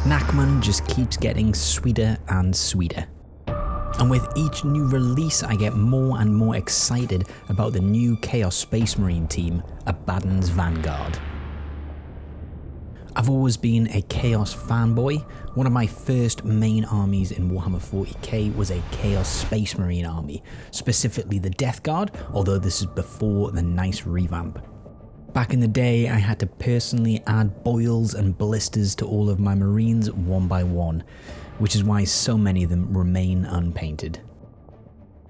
Nachmund just keeps getting sweeter and sweeter. And with each new release, I get more and more excited about the new Chaos Space Marine team, Abaddon's Vanguard. I've always been a Chaos fanboy. One of my first main armies in Warhammer 40k was a Chaos Space Marine army, specifically the Death Guard, although this is before the nice revamp. Back in the day, I had to personally add boils and blisters to all of my Marines one by one, which is why so many of them remain unpainted.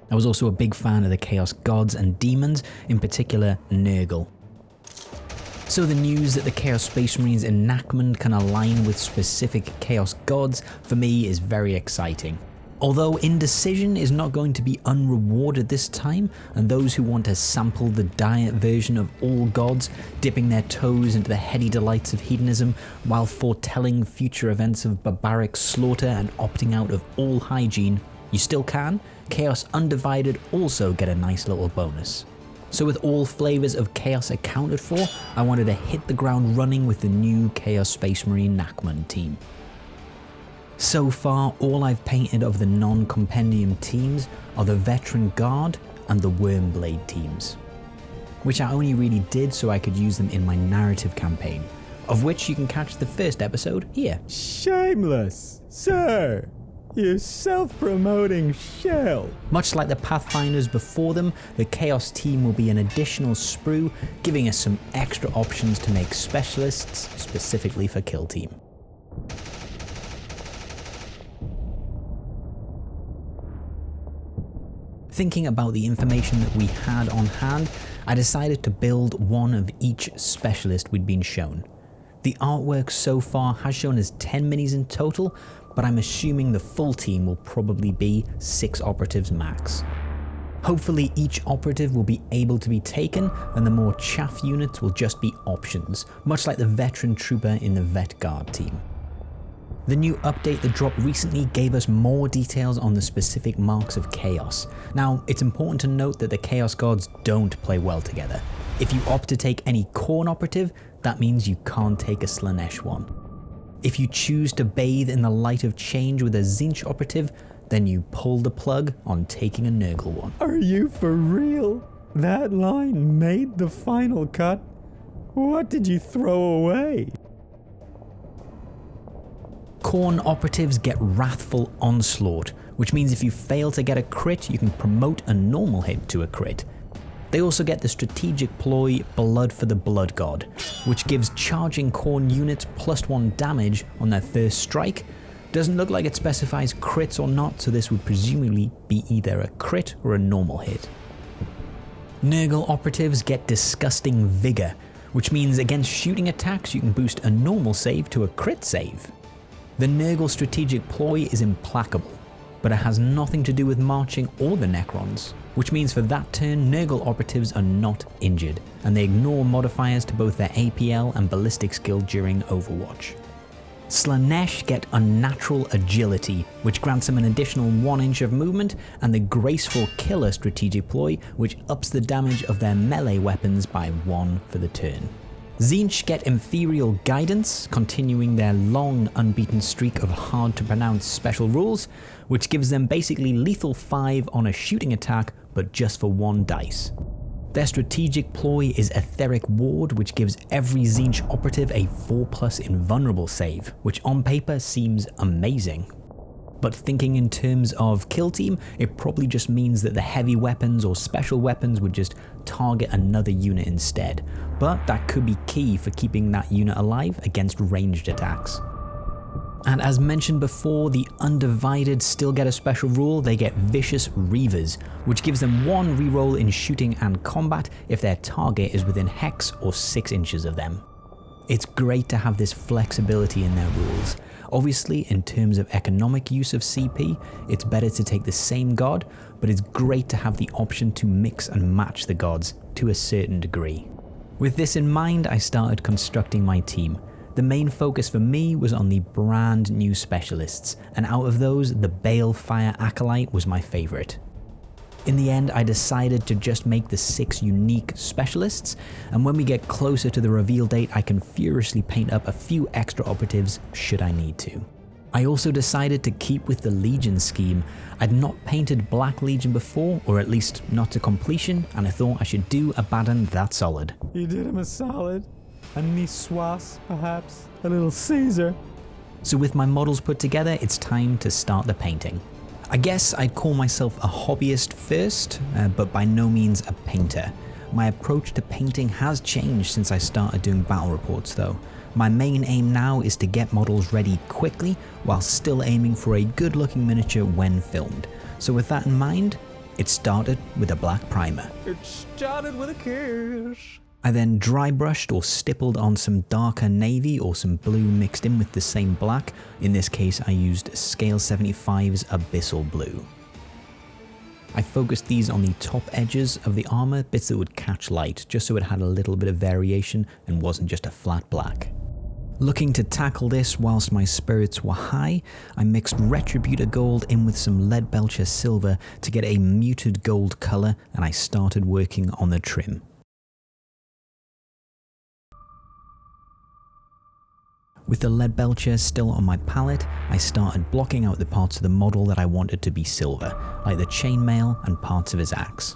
I was also a big fan of the Chaos Gods and Demons, in particular Nurgle. So the news that the Chaos Space Marines in Nachmund can align with specific Chaos Gods for me is very exciting. Although indecision is not going to be unrewarded this time, and those who want to sample the diet version of all gods, dipping their toes into the heady delights of hedonism while foretelling future events of barbaric slaughter and opting out of all hygiene, you still can. Chaos Undivided also get a nice little bonus. So with all flavors of Chaos accounted for, I wanted to hit the ground running with the new Chaos Space Marine Nachmund team. So far, all I've painted of the non-compendium teams are the Veteran Guard and the Wormblade teams, which I only really did so I could use them in my narrative campaign, of which you can catch the first episode here. Shameless, sir! You self-promoting shell! Much like the Pathfinders before them, the Chaos team will be an additional sprue, giving us some extra options to make specialists specifically for Kill Team. Thinking about the information that we had on hand, I decided to build one of each specialist we'd been shown. The artwork so far has shown us 10 minis in total, but I'm assuming the full team will probably be 6 operatives max. Hopefully each operative will be able to be taken, and the more chaff units will just be options, much like the veteran trooper in the Vet Guard team. The new update that dropped recently gave us more details on the specific marks of Chaos. Now, it's important to note that the Chaos Gods don't play well together. If you opt to take any Khorne operative, that means you can't take a Slaanesh one. If you choose to bathe in the light of change with a Tzeentch operative, then you pull the plug on taking a Nurgle one. Are you for real? That line made the final cut? What did you throw away? Khorne operatives get Wrathful Onslaught, which means if you fail to get a crit, you can promote a normal hit to a crit. They also get the strategic ploy Blood for the Blood God, which gives charging Khorne units +1 damage on their first strike. Doesn't look like it specifies crits or not, so this would presumably be either a crit or a normal hit. Nurgle operatives get Disgusting Vigor, which means against shooting attacks you can boost a normal save to a crit save. The Nurgle strategic ploy is Implacable, but it has nothing to do with marching or the Necrons, which means for that turn Nurgle operatives are not injured, and they ignore modifiers to both their APL and ballistic skill during Overwatch. Slaanesh get Unnatural Agility, which grants them an additional 1 inch of movement, and the Graceful Killer strategic ploy, which ups the damage of their melee weapons by 1 for the turn. Tzeentch get Imperial Guidance, continuing their long unbeaten streak of hard to pronounce special rules, which gives them basically lethal 5 on a shooting attack, but just for 1 dice. Their strategic ploy is Etheric Ward, which gives every Tzeentch operative a 4+ invulnerable save, which on paper seems amazing. But thinking in terms of Kill Team, it probably just means that the heavy weapons or special weapons would just target another unit instead, but that could be key for keeping that unit alive against ranged attacks. And as mentioned before, the Undivided still get a special rule. They get Vicious Reavers, which gives them 1 reroll in shooting and combat if their target is within hex or 6 inches of them. It's great to have this flexibility in their rules. Obviously, in terms of economic use of CP, it's better to take the same god, but it's great to have the option to mix and match the gods to a certain degree. With this in mind, I started constructing my team. The main focus for me was on the brand new specialists, and out of those, the Balefire Acolyte was my favourite. In the end, I decided to just make the 6 unique specialists, and when we get closer to the reveal date, I can furiously paint up a few extra operatives should I need to. I also decided to keep with the Legion scheme. I'd not painted Black Legion before, or at least not to completion, and I thought I should do Abaddon that solid. You did him a solid. A Niçoise, perhaps? A little Caesar? So with my models put together, it's time to start the painting. I guess I'd call myself a hobbyist first, but by no means a painter. My approach to painting has changed since I started doing battle reports though. My main aim now is to get models ready quickly while still aiming for a good looking miniature when filmed. So with that in mind, it started with a black primer. It started with a kiss. I then dry brushed or stippled on some darker navy or some blue mixed in with the same black. In this case I used Scale 75's Abyssal Blue. I focused these on the top edges of the armor, bits that would catch light, just so it had a little bit of variation and wasn't just a flat black. Looking to tackle this whilst my spirits were high, I mixed Retributor Gold in with some Lead Belcher Silver to get a muted gold colour, and I started working on the trim. With the Lead Belcher still on my palette, I started blocking out the parts of the model that I wanted to be silver, like the chainmail and parts of his axe.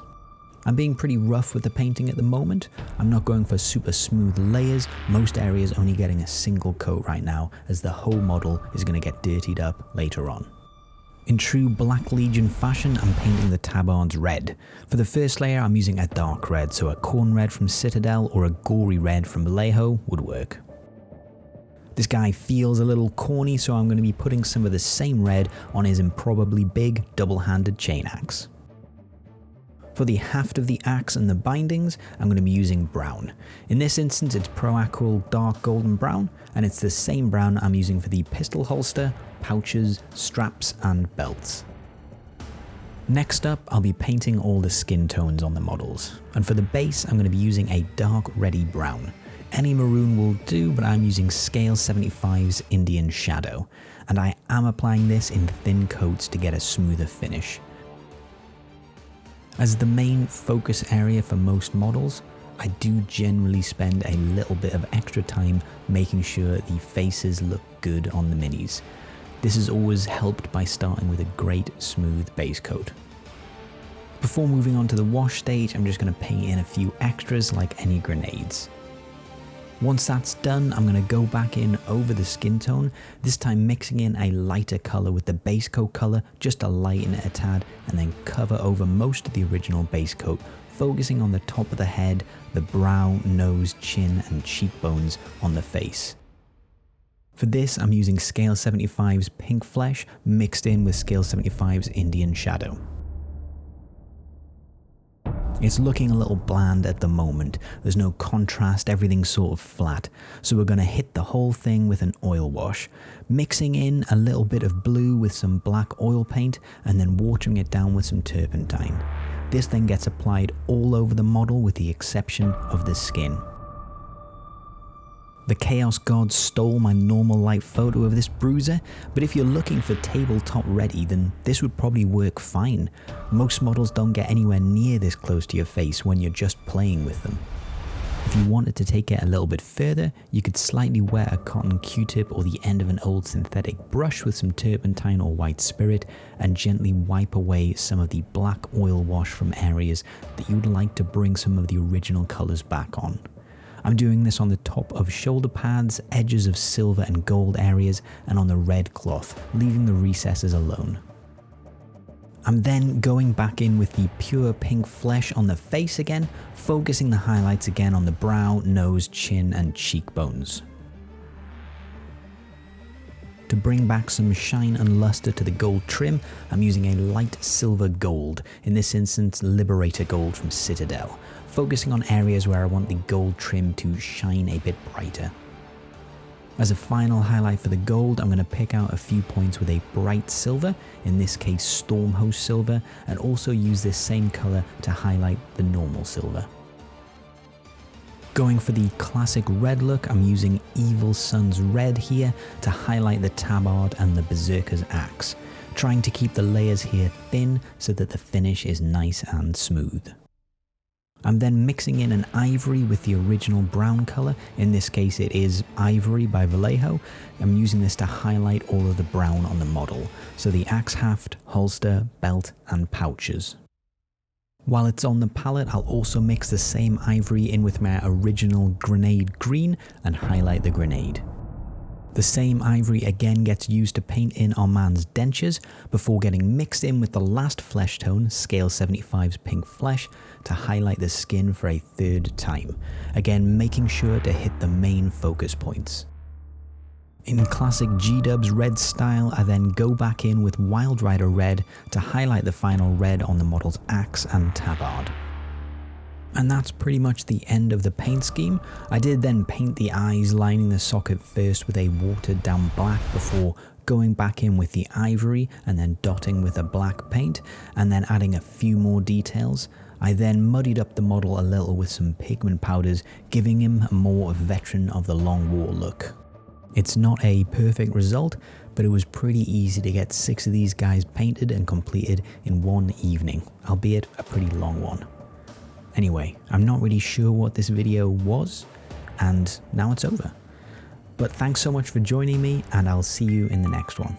I'm being pretty rough with the painting at the moment. I'm not going for super smooth layers, most areas only getting a single coat right now, as the whole model is going to get dirtied up later on. In true Black Legion fashion, I'm painting the tabards red. For the first layer I'm using a dark red, so a corn red from Citadel or a gory red from Vallejo would work. This guy feels a little corny, so I'm going to be putting some of the same red on his improbably big double-handed chain axe. For the haft of the axe and the bindings, I'm going to be using brown. In this instance it's Proacryl Dark Golden Brown, and it's the same brown I'm using for the pistol holster, pouches, straps and belts. Next up, I'll be painting all the skin tones on the models, and for the base I'm going to be using a dark reddy brown. Any maroon will do, but I'm using Scale 75's Indian Shadow, and I am applying this in thin coats to get a smoother finish. As the main focus area for most models, I do generally spend a little bit of extra time making sure the faces look good on the minis. This is always helped by starting with a great smooth base coat. Before moving on to the wash stage, I'm just going to paint in a few extras like any grenades. Once that's done, I'm going to go back in over the skin tone, this time mixing in a lighter colour with the base coat colour just to lighten it a tad, and then cover over most of the original base coat, focusing on the top of the head, the brow, nose, chin and cheekbones on the face. For this I'm using Scale 75's Pink Flesh mixed in with Scale 75's Indian Shadow. It's looking a little bland at the moment, there's no contrast, everything's sort of flat, so we're going to hit the whole thing with an oil wash, mixing in a little bit of blue with some black oil paint and then watering it down with some turpentine. This then gets applied all over the model with the exception of the skin. The Chaos Gods stole my normal light photo of this bruiser, but if you're looking for tabletop ready, then this would probably work fine. Most models don't get anywhere near this close to your face when you're just playing with them. If you wanted to take it a little bit further, you could slightly wet a cotton Q-tip or the end of an old synthetic brush with some turpentine or white spirit and gently wipe away some of the black oil wash from areas that you'd like to bring some of the original colours back on. I'm doing this on the top of shoulder pads, edges of silver and gold areas, and on the red cloth, leaving the recesses alone. I'm then going back in with the pure pink flesh on the face again, focusing the highlights again on the brow, nose, chin and cheekbones. To bring back some shine and luster to the gold trim, I'm using a light silver gold, in this instance Liberator Gold from Citadel, focusing on areas where I want the gold trim to shine a bit brighter. As a final highlight for the gold, I'm going to pick out a few points with a bright silver, in this case Stormhost silver, and also use this same colour to highlight the normal silver. Going for the classic red look, I'm using Evil Sun's red here to highlight the tabard and the Berserker's axe. trying to keep the layers here thin so that the finish is nice and smooth. I'm then mixing in an ivory with the original brown colour. In this case it is Ivory by Vallejo. I'm using this to highlight all of the brown on the model, so the axe haft, holster, belt and pouches. While it's on the palette, I'll also mix the same ivory in with my original grenade green and highlight the grenade. The same ivory again gets used to paint in our man's dentures before getting mixed in with the last flesh tone, Scale 75's Pink Flesh, to highlight the skin for a third time, again making sure to hit the main focus points. In classic G-Dub's red style, I then go back in with Wild Rider red to highlight the final red on the model's axe and tabard. And that's pretty much the end of the paint scheme. I did then paint the eyes, lining the socket first with a watered down black before going back in with the ivory and then dotting with a black paint and then adding a few more details. I then muddied up the model a little with some pigment powders, giving him a more veteran of the long war look. It's not a perfect result, but it was pretty easy to get 6 of these guys painted and completed in one evening, albeit a pretty long one. Anyway, I'm not really sure what this video was, and now it's over. But thanks so much for joining me, and I'll see you in the next one.